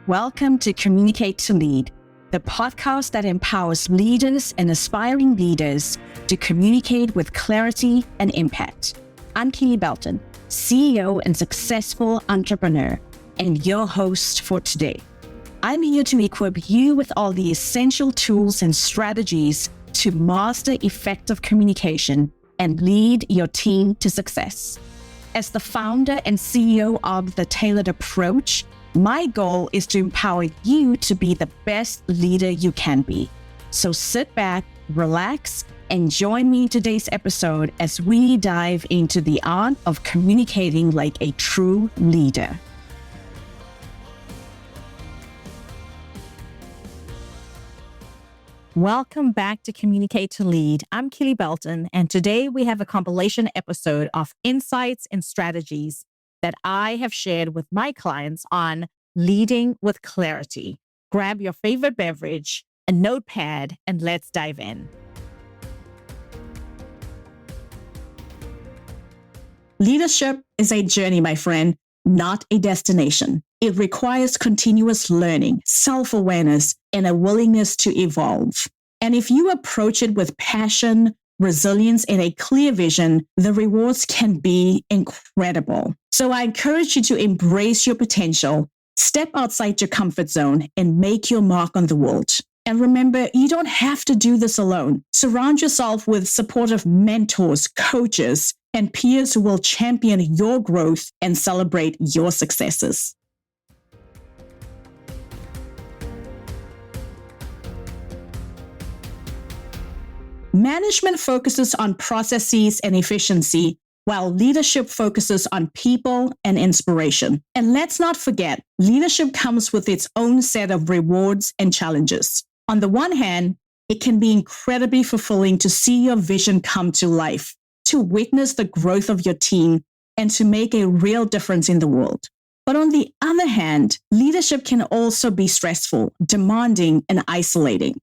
Welcome to Communicate to Lead, the podcast that empowers leaders and aspiring leaders to communicate with clarity and impact. I'm Keely Belton, CEO and successful entrepreneur, and your host for today. I'm here to equip you with all the essential tools and strategies to master effective communication and lead your team to success. As the founder and CEO of The Tailored Approach, my goal is to empower you to be the best leader you can be. So sit back, relax, and join me in today's episode as we dive into the art of communicating like a true leader. Welcome back to Communicate to Lead. I'm Keely Belton, and today we have a compilation episode of insights and strategies that I have shared with my clients on leading with clarity. Grab your favorite beverage, a notepad, and let's dive in. Leadership is a journey, my friend, not a destination. It requires continuous learning, self-awareness, and a willingness to evolve. And if you approach it with passion, resilience, and a clear vision, the rewards can be incredible. So I encourage you to embrace your potential, step outside your comfort zone, and make your mark on the world. And remember, you don't have to do this alone. Surround yourself with supportive mentors, coaches, and peers who will champion your growth and celebrate your successes. Management focuses on processes and efficiency, while leadership focuses on people and inspiration. And let's not forget, leadership comes with its own set of rewards and challenges. On the one hand, it can be incredibly fulfilling to see your vision come to life, to witness the growth of your team, and to make a real difference in the world. But on the other hand, leadership can also be stressful, demanding, and isolating.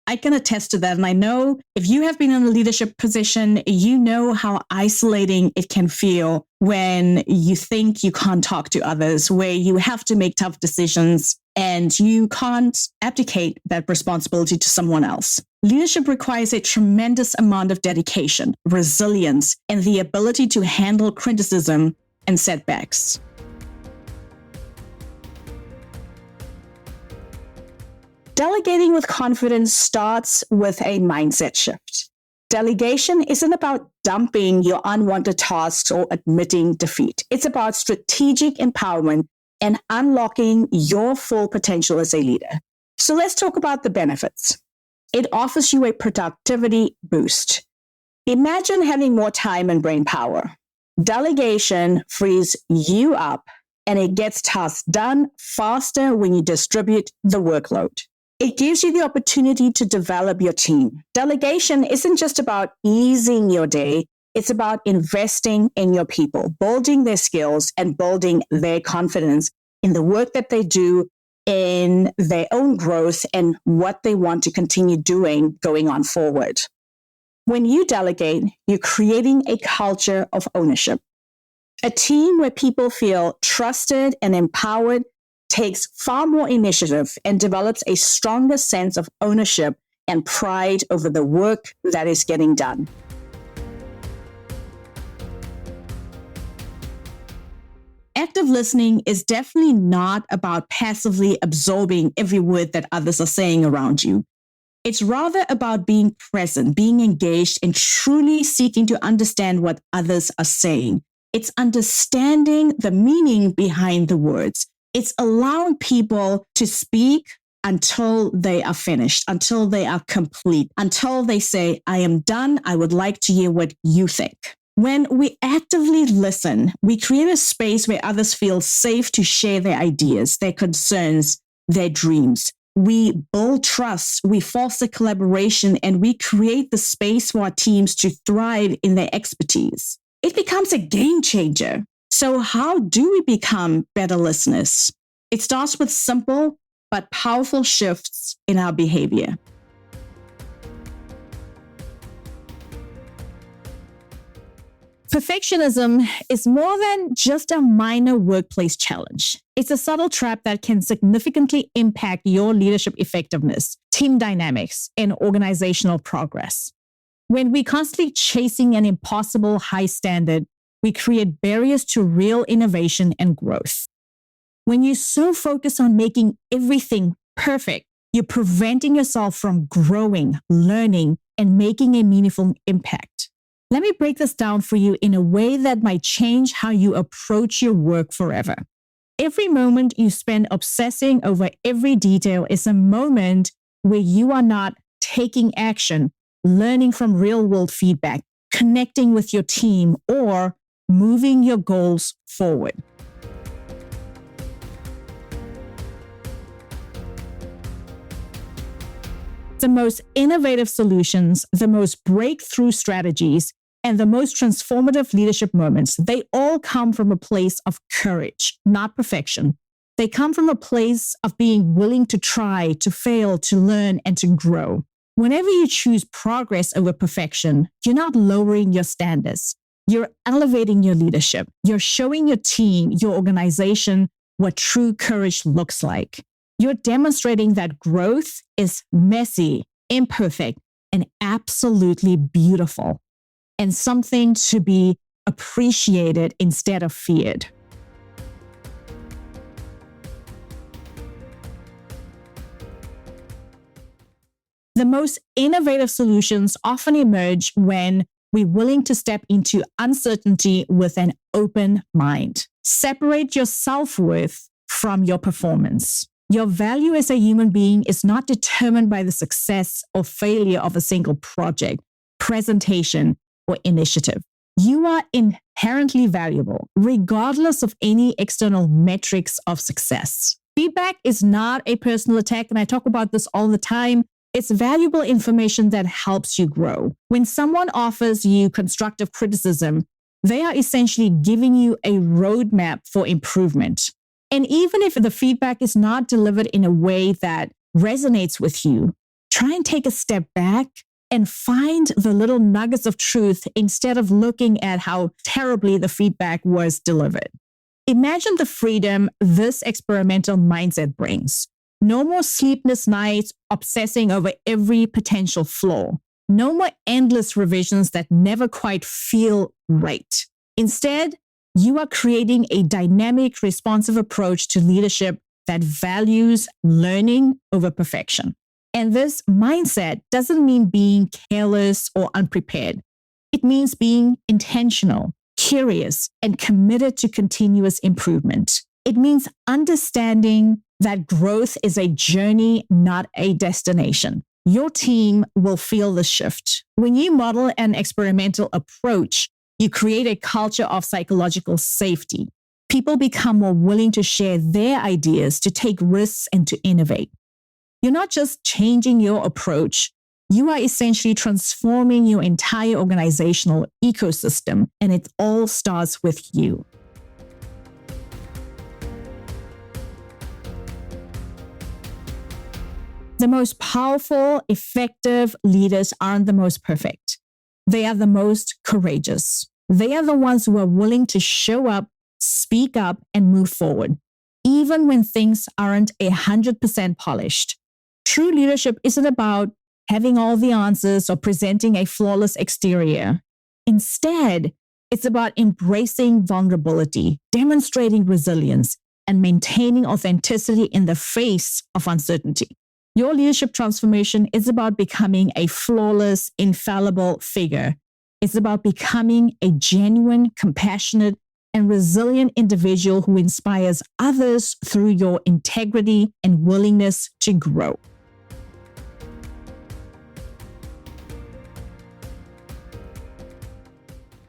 I can attest to that. And I know if you have been in a leadership position, you know how isolating it can feel when you think you can't talk to others, where you have to make tough decisions and you can't abdicate that responsibility to someone else. Leadership requires a tremendous amount of dedication, resilience, and the ability to handle criticism and setbacks. Delegating with confidence starts with a mindset shift. Delegation isn't about dumping your unwanted tasks or admitting defeat. It's about strategic empowerment and unlocking your full potential as a leader. So let's talk about the benefits. It offers you a productivity boost. Imagine having more time and brain power. Delegation frees you up and it gets tasks done faster when you distribute the workload. It gives you the opportunity to develop your team. Delegation isn't just about easing your day. It's about investing in your people, building their skills and building their confidence in the work that they do, in their own growth and what they want to continue doing going on forward. When you delegate, you're creating a culture of ownership. A team where people feel trusted and empowered takes far more initiative and develops a stronger sense of ownership and pride over the work that is getting done. Active listening is definitely not about passively absorbing every word that others are saying around you. It's rather about being present, being engaged, and truly seeking to understand what others are saying. It's understanding the meaning behind the words. It's allowing people to speak until they are finished, until they are complete, until they say, I am done. I would like to hear what you think. When we actively listen, we create a space where others feel safe to share their ideas, their concerns, their dreams. We build trust, we foster collaboration, and we create the space for our teams to thrive in their expertise. It becomes a game changer. So how do we become better listeners? It starts with simple but powerful shifts in our behavior. Perfectionism is more than just a minor workplace challenge. It's a subtle trap that can significantly impact your leadership effectiveness, team dynamics, and organizational progress. When we're constantly chasing an impossible high standard, we create barriers to real innovation and growth. When you're so focused on making everything perfect, you're preventing yourself from growing, learning, and making a meaningful impact. Let me break this down for you in a way that might change how you approach your work forever. Every moment you spend obsessing over every detail is a moment where you are not taking action, learning from real-world feedback, connecting with your team, or moving your goals forward. The most innovative solutions, the most breakthrough strategies, and the most transformative leadership moments, they all come from a place of courage, not perfection. They come from a place of being willing to try, to fail, to learn, and to grow. Whenever you choose progress over perfection, you're not lowering your standards. You're elevating your leadership. You're showing your team, your organization, what true courage looks like. You're demonstrating that growth is messy, imperfect, and absolutely beautiful, and something to be appreciated instead of feared. The most innovative solutions often emerge when we're willing to step into uncertainty with an open mind. Separate your self-worth from your performance. Your value as a human being is not determined by the success or failure of a single project, presentation, or initiative. You are inherently valuable, regardless of any external metrics of success. Feedback is not a personal attack, and I talk about this all the time. It's valuable information that helps you grow. When someone offers you constructive criticism, they are essentially giving you a roadmap for improvement. And even if the feedback is not delivered in a way that resonates with you, try and take a step back and find the little nuggets of truth instead of looking at how terribly the feedback was delivered. Imagine the freedom this experimental mindset brings. No more sleepless nights obsessing over every potential flaw. No more endless revisions that never quite feel right. Instead, you are creating a dynamic, responsive approach to leadership that values learning over perfection. And this mindset doesn't mean being careless or unprepared. It means being intentional, curious, and committed to continuous improvement. It means understanding that growth is a journey, not a destination. Your team will feel the shift. When you model an experimental approach, you create a culture of psychological safety. People become more willing to share their ideas, to take risks, and to innovate. You're not just changing your approach, you are essentially transforming your entire organizational ecosystem, and it all starts with you. The most powerful, effective leaders aren't the most perfect. They are the most courageous. They are the ones who are willing to show up, speak up, and move forward, even when things aren't 100% polished. True leadership isn't about having all the answers or presenting a flawless exterior. Instead, it's about embracing vulnerability, demonstrating resilience, and maintaining authenticity in the face of uncertainty. Your leadership transformation is about becoming a flawless, infallible figure. It's about becoming a genuine, compassionate, and resilient individual who inspires others through your integrity and willingness to grow.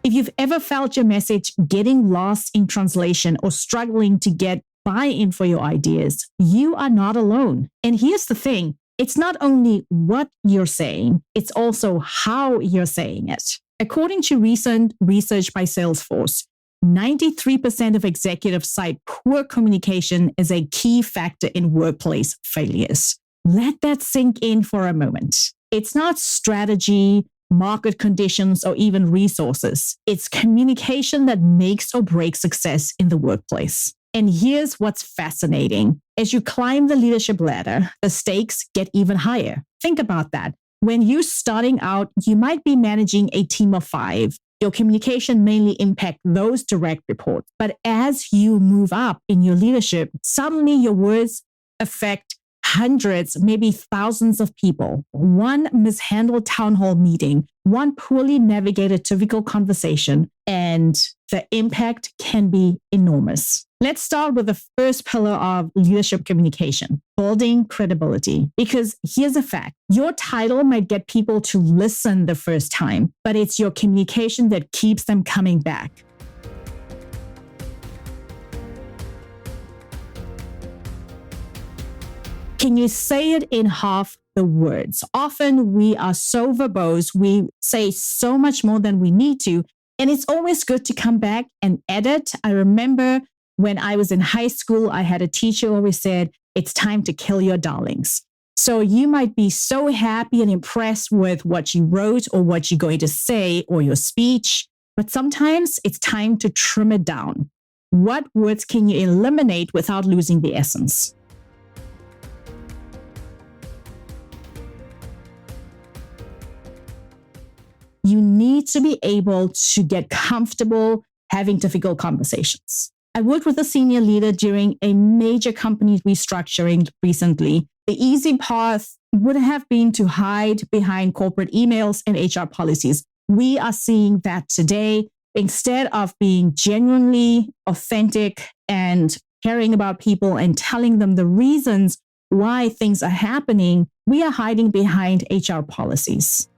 If you've ever felt your message getting lost in translation or struggling to get buy-in for your ideas, you are not alone. And here's the thing, it's not only what you're saying, it's also how you're saying it. According to recent research by Salesforce, 93% of executives cite poor communication as a key factor in workplace failures. Let that sink in for a moment. It's not strategy market conditions, or even resources. It's communication that makes or breaks success in the workplace. And here's what's fascinating. As you climb the leadership ladder, the stakes get even higher. Think about that. When you're starting out, you might be managing a team of 5. Your communication mainly impacts those direct reports. But as you move up in your leadership, suddenly your words affect hundreds, maybe thousands of people. One mishandled town hall meeting, one poorly navigated difficult conversation, and the impact can be enormous. Let's start with the first pillar of leadership communication, building credibility. Because here's a fact, your title might get people to listen the first time, but it's your communication that keeps them coming back. Can you say it in half the words? Often we are so verbose, we say so much more than we need to, and it's always good to come back and edit. I remember when I was in high school, I had a teacher who always said, it's time to kill your darlings. So you might be so happy and impressed with what you wrote or what you're going to say or your speech, but sometimes it's time to trim it down. What words can you eliminate without losing the essence? You need to be able to get comfortable having difficult conversations. I worked with a senior leader during a major company restructuring recently. The easy path would have been to hide behind corporate emails and HR policies. We are seeing that today. Instead of being genuinely authentic and caring about people and telling them the reasons why things are happening, we are hiding behind HR policies.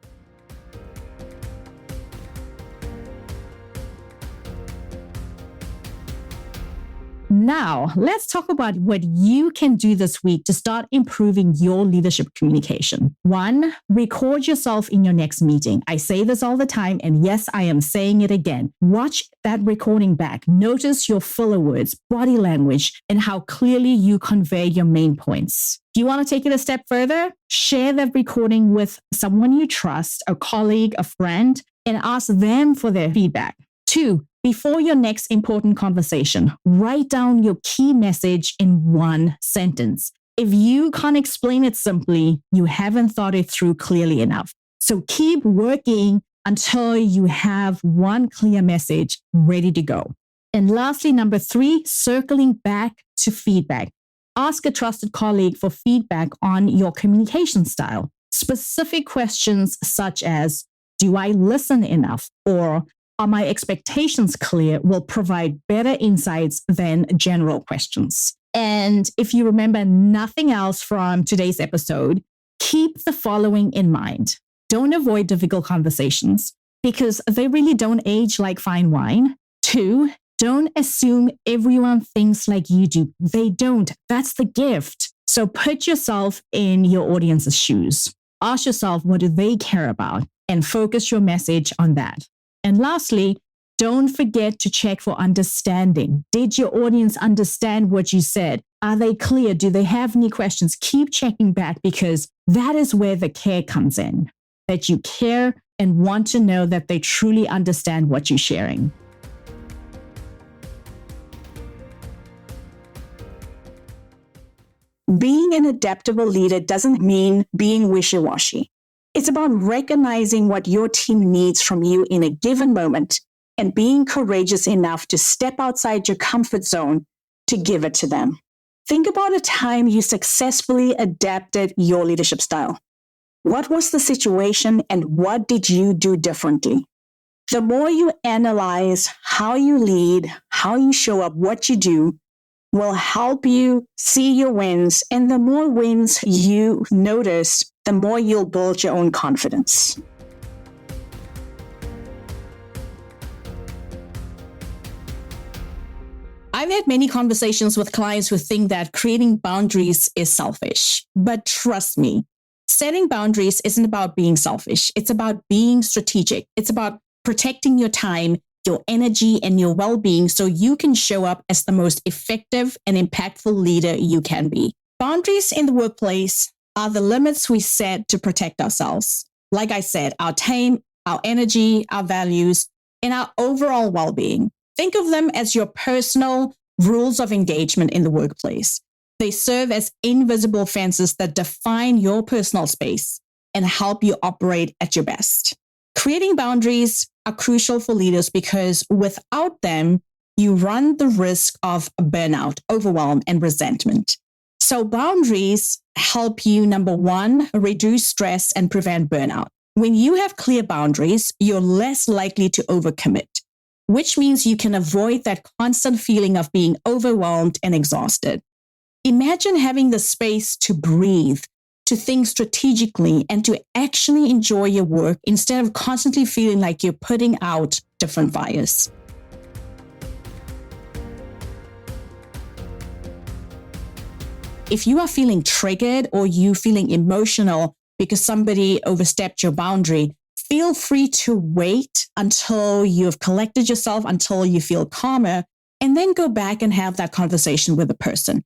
Now, let's talk about what you can do this week to start improving your leadership communication. 1, record yourself in your next meeting. I say this all the time, and yes, I am saying it again. Watch that recording back. Notice your filler words, body language, and how clearly you convey your main points. Do you want to take it a step further? Share that recording with someone you trust, a colleague, a friend, and ask them for their feedback. 2, before your next important conversation, write down your key message in 1 sentence. If you can't explain it simply, you haven't thought it through clearly enough. So keep working until you have 1 clear message ready to go. And lastly, number 3, circling back to feedback. Ask a trusted colleague for feedback on your communication style. Specific questions such as, do I listen enough? Or are my expectations clear? Will provide better insights than general questions. And if you remember nothing else from today's episode, keep the following in mind. Don't avoid difficult conversations because they really don't age like fine wine. 2, don't assume everyone thinks like you do. They don't. That's the gift. So put yourself in your audience's shoes. Ask yourself, what do they care about? And focus your message on that. And lastly, don't forget to check for understanding. Did your audience understand what you said? Are they clear? Do they have any questions? Keep checking back because that is where the care comes in, that you care and want to know that they truly understand what you're sharing. Being an adaptable leader doesn't mean being wishy-washy. It's about recognizing what your team needs from you in a given moment and being courageous enough to step outside your comfort zone to give it to them. Think about a time you successfully adapted your leadership style. What was the situation and what did you do differently? The more you analyze how you lead, how you show up, what you do, will help you see your wins. And the more wins you notice, the more you'll build your own confidence. I've had many conversations with clients who think that creating boundaries is selfish. But trust me, setting boundaries isn't about being selfish. It's about being strategic. It's about protecting your time, your energy, and your well-being so you can show up as the most effective and impactful leader you can be. Boundaries in the workplace are the limits we set to protect ourselves. Like I said, our time, our energy, our values, and our overall well-being. Think of them as your personal rules of engagement in the workplace. They serve as invisible fences that define your personal space and help you operate at your best. Creating boundaries are crucial for leaders because without them, you run the risk of burnout, overwhelm, and resentment. So boundaries help you, number one, reduce stress and prevent burnout. When you have clear boundaries, you're less likely to overcommit, which means you can avoid that constant feeling of being overwhelmed and exhausted. Imagine having the space to breathe, to think strategically, and to actually enjoy your work instead of constantly feeling like you're putting out different fires. If you are feeling triggered or you feeling emotional because somebody overstepped your boundary, feel free to wait until you've collected yourself, until you feel calmer, and then go back and have that conversation with the person.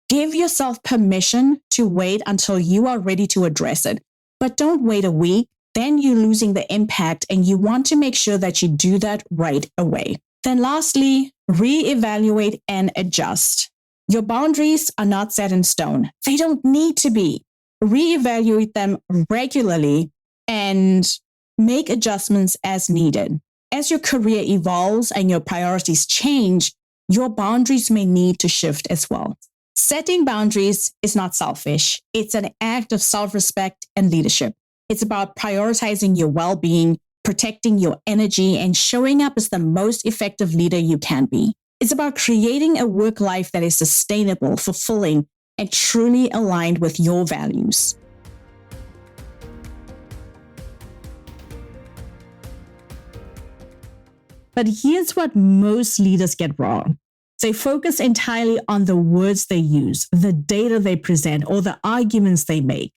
Give yourself permission to wait until you are ready to address it, but don't wait a week. Then you're losing the impact, and you want to make sure that you do that right away. Then lastly, reevaluate and adjust. Your boundaries are not set in stone. They don't need to be. Reevaluate them regularly and make adjustments as needed. As your career evolves and your priorities change, your boundaries may need to shift as well. Setting boundaries is not selfish. It's an act of self-respect and leadership. It's about prioritizing your well-being, protecting your energy, and showing up as the most effective leader you can be. It's about creating a work life that is sustainable, fulfilling, and truly aligned with your values. But here's what most leaders get wrong. They focus entirely on the words they use, the data they present, or the arguments they make.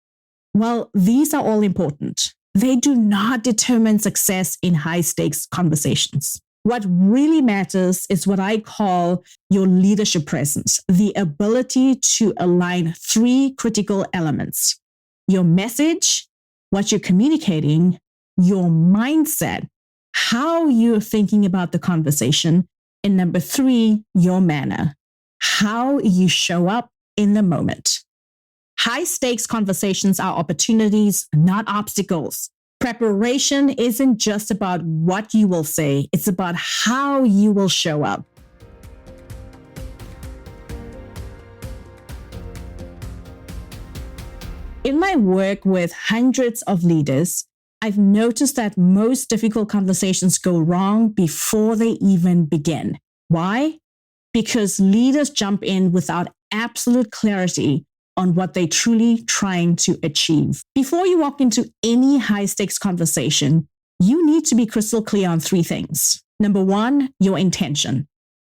Well, these are all important. They do not determine success in high-stakes conversations. What really matters is what I call your leadership presence, the ability to align three critical elements: your message, what you're communicating, your mindset, how you're thinking about the conversation, and number three, your manner, how you show up in the moment. High-stakes conversations are opportunities, not obstacles. Preparation isn't just about what you will say, it's about how you will show up. In my work with hundreds of leaders, I've noticed that most difficult conversations go wrong before they even begin. Why? Because leaders jump in without absolute clarity on what they're truly trying to achieve. Before you walk into any high-stakes conversation, you need to be crystal clear on three things. Number one, your intention.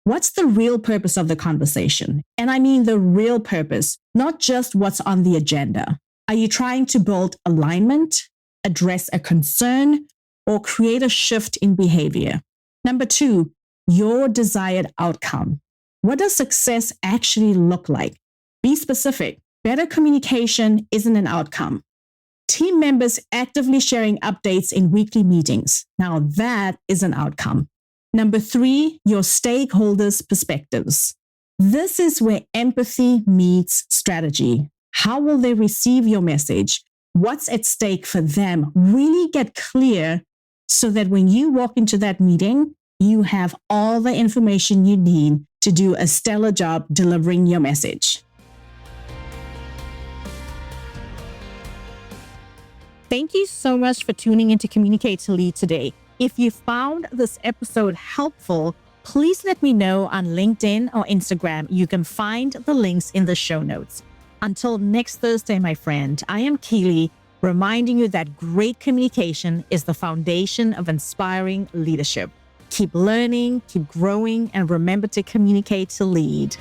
What's the real purpose of the conversation? And I mean the real purpose, not just what's on the agenda. Are you trying to build alignment, address a concern, or create a shift in behavior? Number two, your desired outcome. What does success actually look like? Be specific. Better communication isn't an outcome. Team members actively sharing updates in weekly meetings. Now that is an outcome. Number three, your stakeholders' perspectives. This is where empathy meets strategy. How will they receive your message? What's at stake for them? Really get clear so that when you walk into that meeting, you have all the information you need to do a stellar job delivering your message. Thank you so much for tuning in to Communicate to Lead today. If you found this episode helpful, please let me know on LinkedIn or Instagram. You can find the links in the show notes. Until next Thursday, my friend, I am Keely, reminding you that great communication is the foundation of inspiring leadership. Keep learning, keep growing, and remember to communicate to lead.